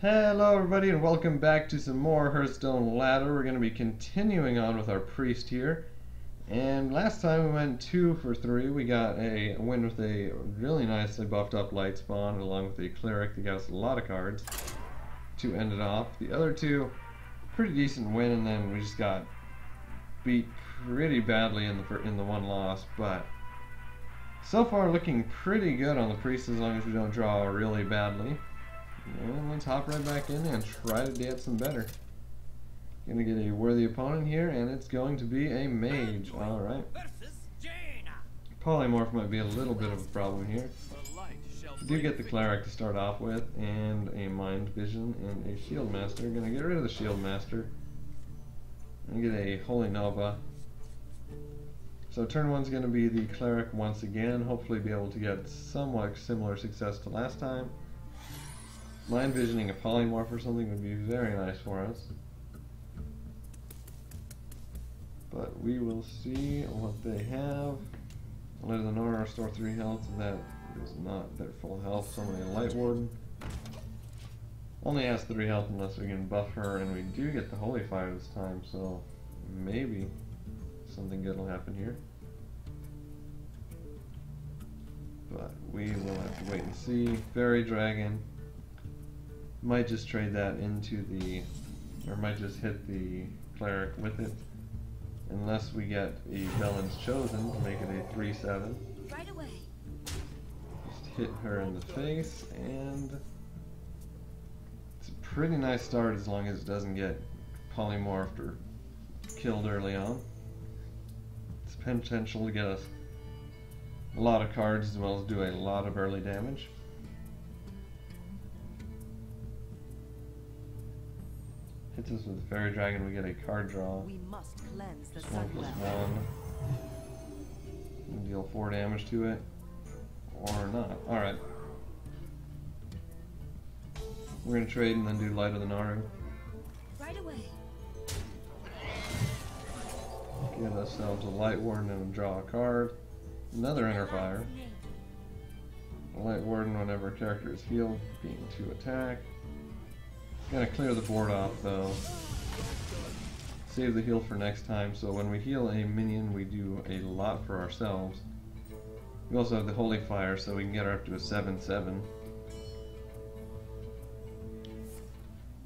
Hello everybody and welcome back to some more Hearthstone ladder. We're going to be continuing on with our priest here. And last time we went 2 for 3. We got a win with a really nicely buffed up light spawn along with a cleric that got us a lot of cards to end it off. The other two, pretty decent win, and then we just got beat pretty badly in the one loss. But so far looking pretty good on the priest as long as we don't draw really badly. And let's hop right back in and try to get some better. Gonna get a worthy opponent here, and it's going to be a mage. Alright. Polymorph might be a little bit of a problem here. We do get the cleric to start off with, and a mind vision, and a shield master. Gonna get rid of the shield master. And get a holy nova. So turn 1's gonna be the cleric once again. Hopefully be able to get somewhat similar success to last time. Mind visioning a polymorph or something would be very nice for us. But we will see what they have. Let the Nora restore 3 health. That is not their full health. Somebody a light warden. Only has 3 health unless we can buff her, and we do get the holy fire this time, so maybe something good will happen here. But we will have to wait and see. Fairy dragon. Might just trade that into the, or might just hit the cleric with it, unless we get a Velen's Chosen to make it a 3/7. Right away. Just hit her in the face, and it's a pretty nice start as long as it doesn't get polymorphed or killed early on. It's potential to get us a lot of cards as well as do a lot of early damage. Hits us with Fairy Dragon, we get a card draw. We must cleanse the 1/1. And deal 4 damage to it. Or not. Alright. We're gonna trade and then do Light of the Naru. Right away. Get ourselves a Light Warden and draw a card. Another Inner Fire. A Light Warden whenever a character is healed, being 2 attack. Gotta clear the board off though. Save the heal for next time, so when we heal a minion we do a lot for ourselves. We also have the Holy Fire, so we can get her up to a 7/7.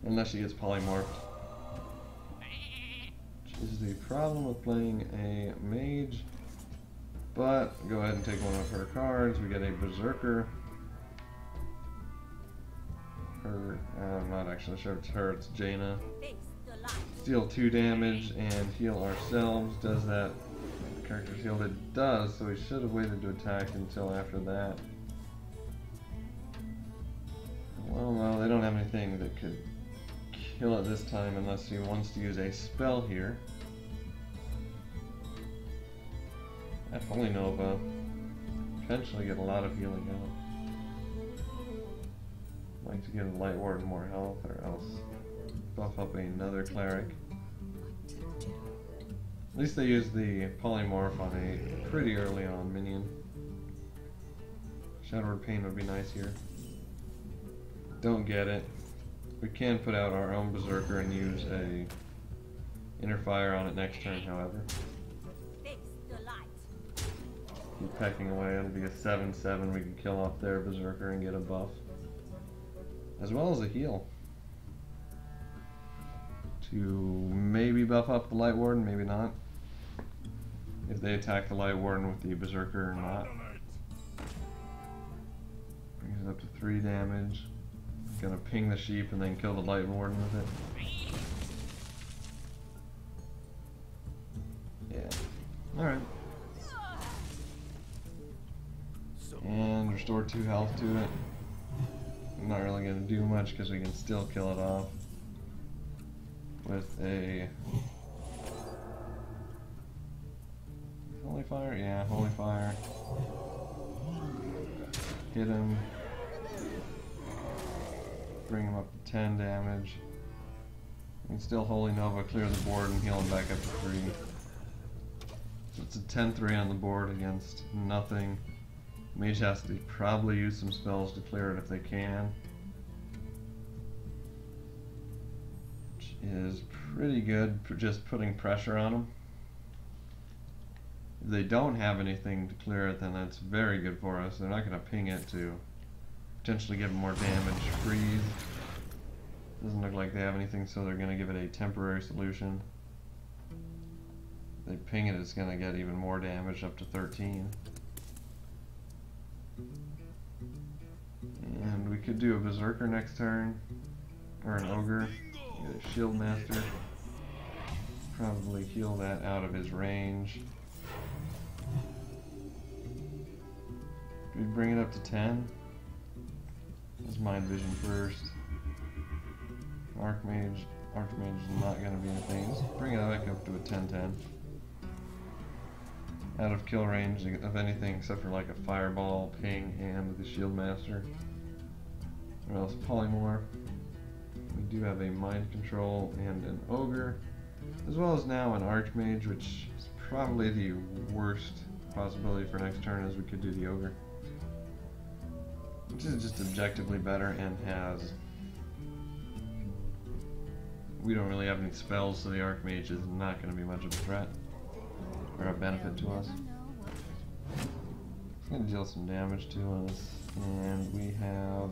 Unless she gets polymorphed. Which is the problem with playing a mage. But go ahead and take one of her cards. We get a Berserker. I'm not actually sure if it's her, it's Jaina. Deal 2 damage and heal ourselves. Does that the character's healed? It does, so we should have waited to attack until after that. Well, no, they don't have anything that could kill it this time unless he wants to use a spell here. That Holy Nova. Potentially get a lot of healing out. Like to give a Light Warden more health, or else buff up another cleric. At least they use the polymorph on a pretty early on minion. Shadowed Pain would be nice here. Don't get it. We can put out our own Berserker and use a Inner Fire on it next turn, however. Keep pecking away, it'll be a 7/7. We can kill off their Berserker and get a buff. As well as a heal. To maybe buff up the Light Warden, maybe not. If they attack the Light Warden with the Berserker or not. Brings it up to 3 damage. Gonna ping the sheep and then kill the Light Warden with it. Yeah. Alright. And restore 2 health to it. I'm not really going to do much because we can still kill it off with a Holy Fire? Yeah, Holy Fire. Hit him. Bring him up to 10 damage. We can still Holy Nova, clear the board, and heal him back up to 3. So it's a 10-3 on the board against nothing. Mage has to probably use some spells to clear it if they can. is pretty good for just putting pressure on them. If they don't have anything to clear it, then that's very good for us. They're not going to ping it to potentially give them more damage. Freeze. Doesn't look like they have anything, so they're going to give it a temporary solution. If they ping it, it's going to get even more damage, up to 13. And we could do a Berserker next turn, or an Ogre. Get a Shield Master. Probably heal that out of his range. We bring it up to 10. Let's Mind Vision first. Archmage is not going to be anything. Let's bring it back up to a 10-10. Out of kill range of anything except for like a Fireball, Ping, and the Shield Master. Or else Polymorph. We do have a Mind Control and an Ogre, as well as now an Archmage, which is probably the worst possibility for next turn, as we could do the Ogre. Which is just objectively better and has... We don't really have any spells, so the Archmage is not going to be much of a threat or a benefit to us. It's going to deal some damage to us, and we have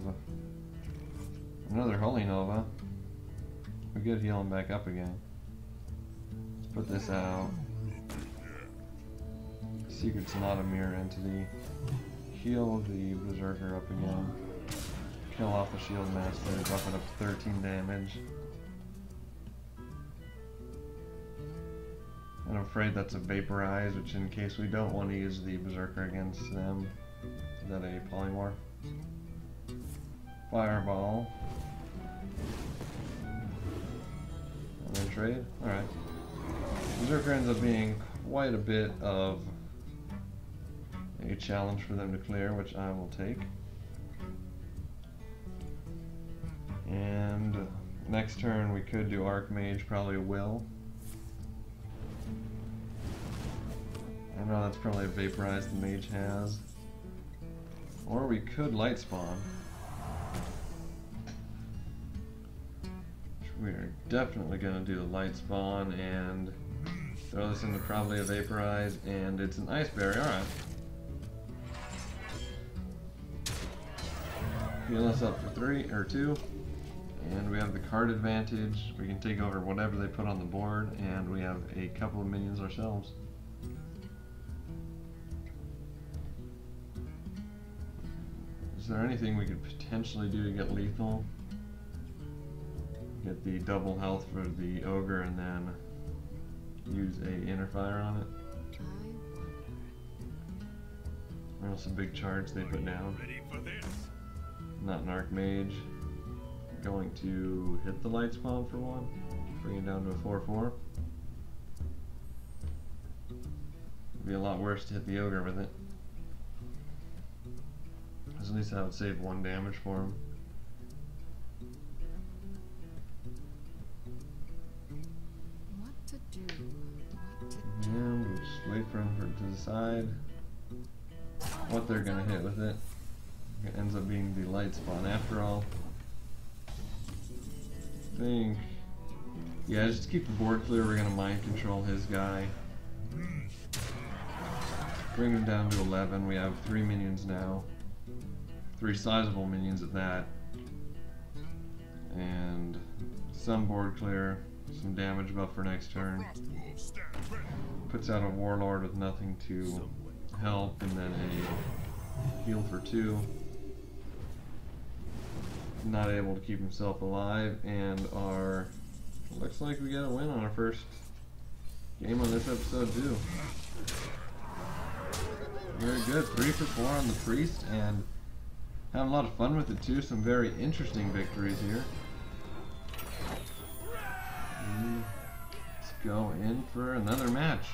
another Holy Nova. We could heal him back up again. Let's put this out. Secret's not a mirror entity. Heal the Berserker up again. Kill off the Shield Master, buff it up to 13 damage. And I'm afraid that's a Vaporize, which in case we don't want to use the Berserker against them, is that a Polymorph? Fireball. And then trade? Alright. Berserker ends up being quite a bit of a challenge for them to clear, which I will take. And next turn we could do Archmage, probably will. I know that's probably a Vaporize the Mage has. Or we could Light Spawn. We are definitely going to do the Light Spawn and throw this into probably a Vaporize, and it's an Ice Berry, alright. Heal us up for 3 or 2, and we have the card advantage. We can take over whatever they put on the board, and we have a couple of minions ourselves. Is there anything we could potentially do to get lethal? Get the double health for the Ogre and then use a Inner Fire on it. Or else a big charge they put down. Not an Archmage. Going to hit the Light Spawn for 1. Bring it down to a 4/4. It'd be a lot worse to hit the Ogre with it. At least that would save 1 damage for him. What to do? And we'll just wait for him to decide what they're gonna hit with it. It ends up being the Light Spawn after all. I think, yeah, just to keep the board clear, we're gonna Mind Control his guy. Bring him down to 11. We have 3 minions now. 3 sizable minions at that. And some board clear, some damage buff for next turn. Puts out a Warlord with nothing to help, and then a heal for 2. Not able to keep himself alive, and our... Looks like we got a win on our first game on this episode too. Very good, 3 for 4 on the Priest, and having a lot of fun with it too. Some very interesting victories here. Let's go in for another match.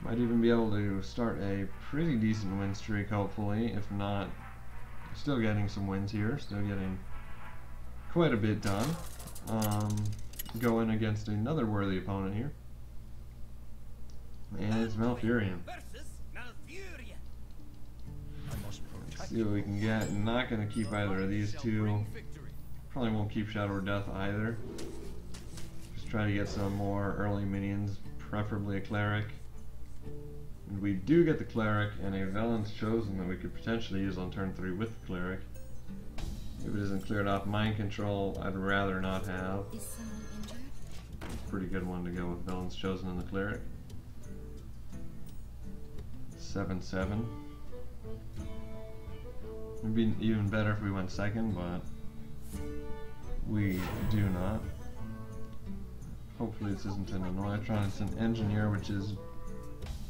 Might even be able to start a pretty decent win streak, hopefully. If not, still getting some wins here. Still getting quite a bit done. Going against another worthy opponent here. And it's Malfurion. Let's see what we can get. Not going to keep either of these two. Probably won't keep Shadow or Death either. Just try to get some more early minions, preferably a Cleric. And we do get the Cleric and a Velen's Chosen that we could potentially use on turn 3 with the Cleric. If it isn't cleared off Mind Control, I'd rather not have. Is someone injured? Pretty good one to go with Velen's Chosen and the Cleric. 7/7. It'd be even better if we went second, but we do not. Hopefully this isn't an Annoyatron, it's an Engineer, which is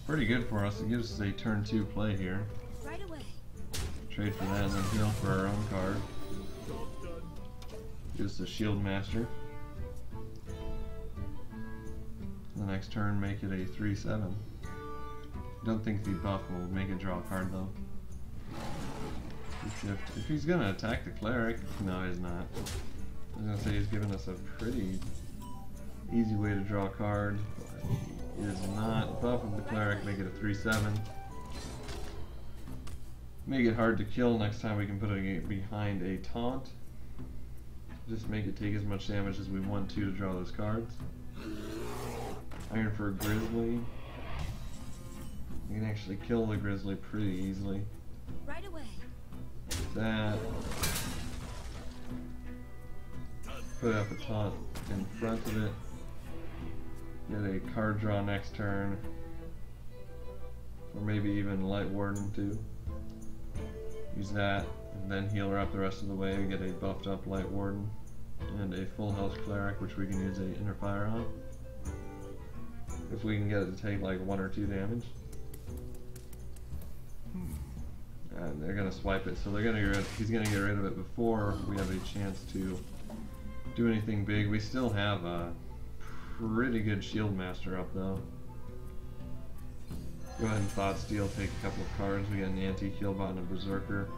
pretty good for us. It gives us a turn 2 play here. Right away. Trade for that and then heal for our own card. Gives the Shield Master. The next turn make it a 3/7. Don't think the buff will make it draw a card though. Shift. If he's gonna attack the Cleric, no he's not. I was gonna say he's giving us a pretty easy way to draw a card, but he is not. Buff of the Cleric, make it a 3/7. Make it hard to kill next time we can put it behind a taunt. Just make it take as much damage as we want to draw those cards. Iron for a Grizzly. You can actually kill the Grizzly pretty easily. Right away. That. Put up a taunt in front of it. Get a card draw next turn. Or maybe even Light Warden too. Use that and then heal her up the rest of the way. Get a buffed up Light Warden and a full health Cleric, which we can use a Inner Fire on. If we can get it to take like 1 or 2 damage. And they're gonna swipe it, so they're gonna he's gonna get rid of it before we have a chance to do anything big. We still have a pretty good Shield Master up though. Go ahead and Thought Steal, take a couple of cards. We got an Anti-Heal Bot and a Berserker.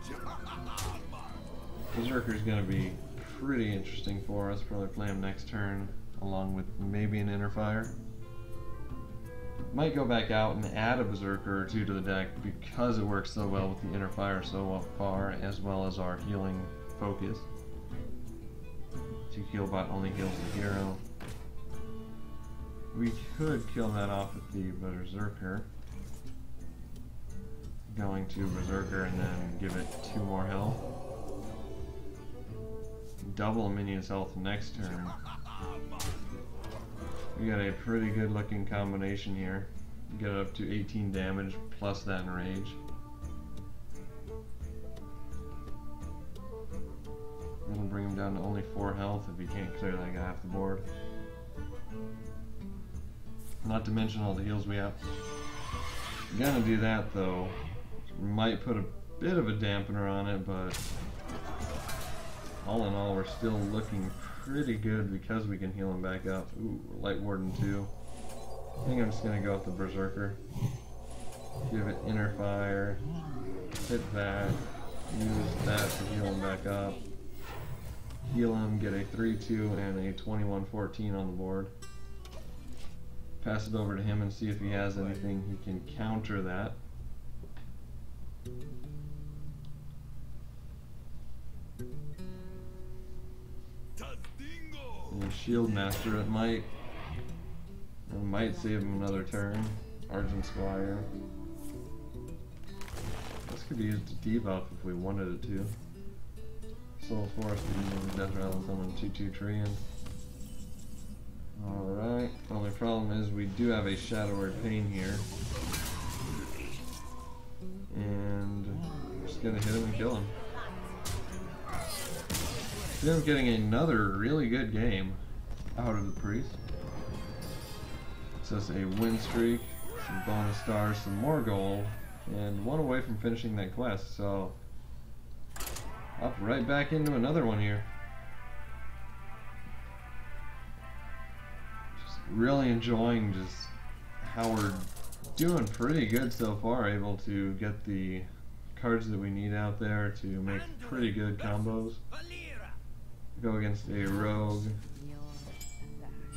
Berserker's gonna be pretty interesting for us. Probably play him next turn, along with maybe an Inner Fire. Might go back out and add a Berserker or 2 to the deck because it works so well with the Inner Fire so far, as well as our healing focus. Heal Bot only heals the hero. We could kill that off with the Berserker. Going to Berserker and then give it 2 more health. Double a minion's health next turn. We got a pretty good looking combination here. Get it up to 18 damage plus that enrage. It'll bring him down to only 4 health if he can't clear that guy off the board. Not to mention all the heals we have. Gonna do that though. Might put a bit of a dampener on it, but all in all we're still looking pretty good because we can heal him back up. Ooh, Light Warden too. I think I'm just gonna go with the Berserker. Give it Inner Fire. Hit that. Use that to heal him back up. Heal him, get a 3/2 and a 21/14 on the board. Pass it over to him and see if he has anything he can counter that. And Shield Master, it might save him another turn. Argent Squire. This could be used to debuff if we wanted it to. Soul Force, we can use Death Rattle someone 2/2 tree in. Alright, only problem is we do have a Shadow Word Pain here. And we're just gonna hit him and kill him. Then I'm getting another really good game out of the Priest. It's just a win streak, some bonus stars, some more gold, and 1 away from finishing that quest, so up right back into another one here. Just really enjoying just how we're doing pretty good so far, able to get the cards that we need out there to make pretty good combos. Go against a rogue.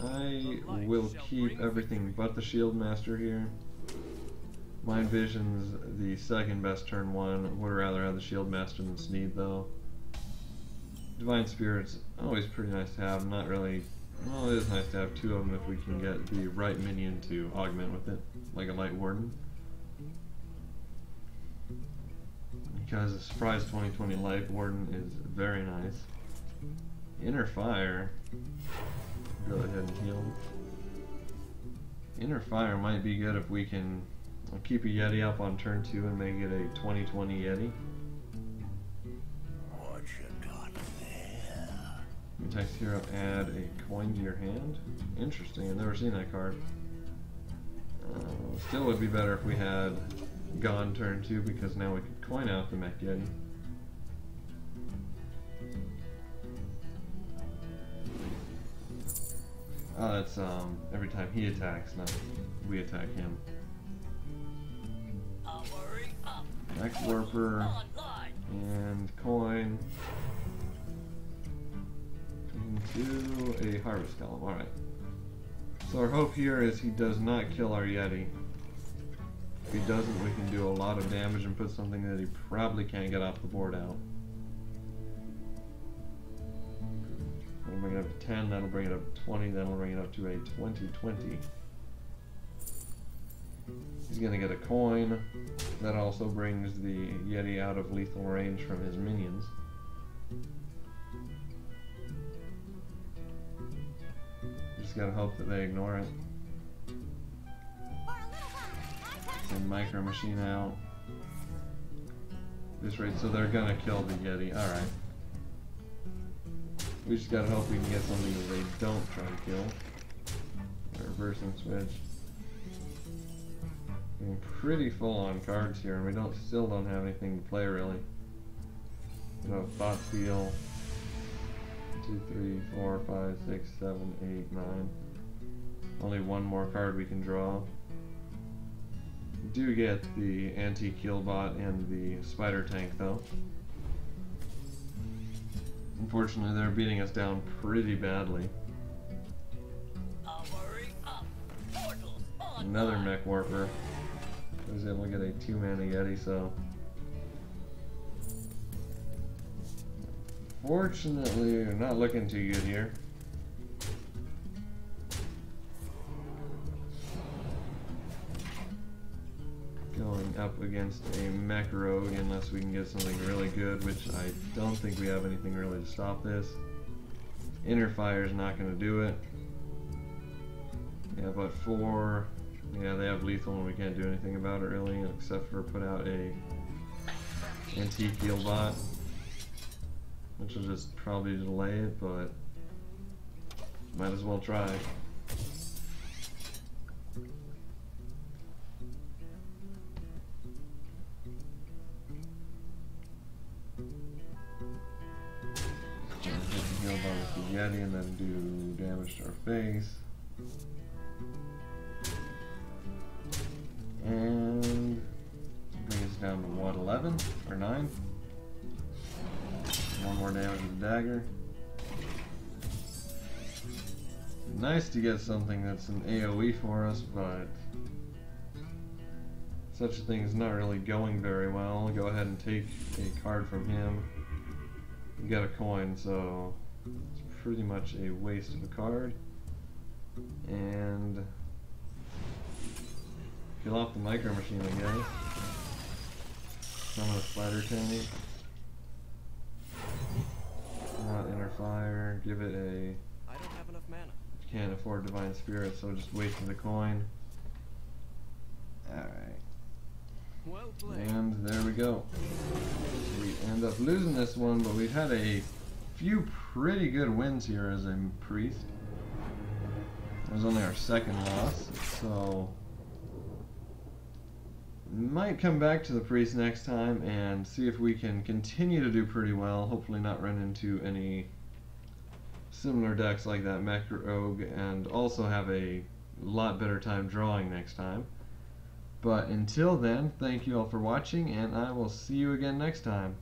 I will keep everything but the Shield Master here. Mind Vision's the second best turn 1. Would rather have the Shield Master than Sneed though. Divine Spirit's always pretty nice to have. Not really. Well, it is nice to have two of them if we can get the right minion to augment with it, like a Light Warden. Because a Surprise 2020 Light Warden is very nice. Inner Fire. Go ahead and heal. Inner Fire might be good if we can keep a Yeti up on turn 2 and make it a 2020 Yeti. What you got there? Text hero, add a coin to your hand. Interesting, I've never seen that card. Still would be better if we had gone turn 2 because now we could coin out the Mech Yeti. Oh, that's every time he attacks, not we attack him. Mech Warper and coin into a harvest column. Alright. So our hope here is he does not kill our Yeti. If he doesn't, we can do a lot of damage and put something that he probably can't get off the board out. That'll bring it up to 10, that'll bring it up to 20, that'll bring it up to a 20-20. He's gonna get a coin. That also brings the Yeti out of lethal range from his minions. Just gotta hope that they ignore it. Send Micro Machine out. This rate, so they're gonna kill the Yeti. Alright. We just gotta hope we can get something that they don't try to kill. Reverse and switch. Getting pretty full on cards here, and we still don't have anything to play really. No Thought Seal. 2, 3, 4, 5, 6, 7, 8, 9. Only one more card we can draw. We do get the Antique Killbot and the Spider Tank though. Unfortunately, they're beating us down pretty badly. Another Mech Warper. I was able to get a 2-mana Yeti, so fortunately, we're not looking too good here. Going up against a Mech Rogue unless we can get something really good, which I don't think we have anything really to stop this. Inner Fire is not going to do it. Yeah, but 4. Yeah, they have lethal and we can't do anything about it really, except for put out a Antique Killbot, which will just probably delay it, but might as well try. Hit the Killbot with the Yeti and then do damage to our face. And bring us down to what, 11 or 9? One more damage with the dagger. Nice to get something that's an AoE for us, but such a thing is not really going very well. I'll go ahead and take a card from him. We got a coin, so it's pretty much a waste of a card. And kill off the Micro Machine, I guess. Summon a Spider Tank. Not Inner Fire. Give it a. I don't have enough mana. Can't afford Divine Spirit, so just wasting the coin. Alright. Well played. And there we go. We end up losing this one, but we've had a few pretty good wins here as a priest. It was only our second loss, so might come back to the priest next time and see if we can continue to do pretty well. Hopefully not run into any similar decks like that Mech Rogue, and also have a lot better time drawing next time. But until then, thank you all for watching, and I will see you again next time.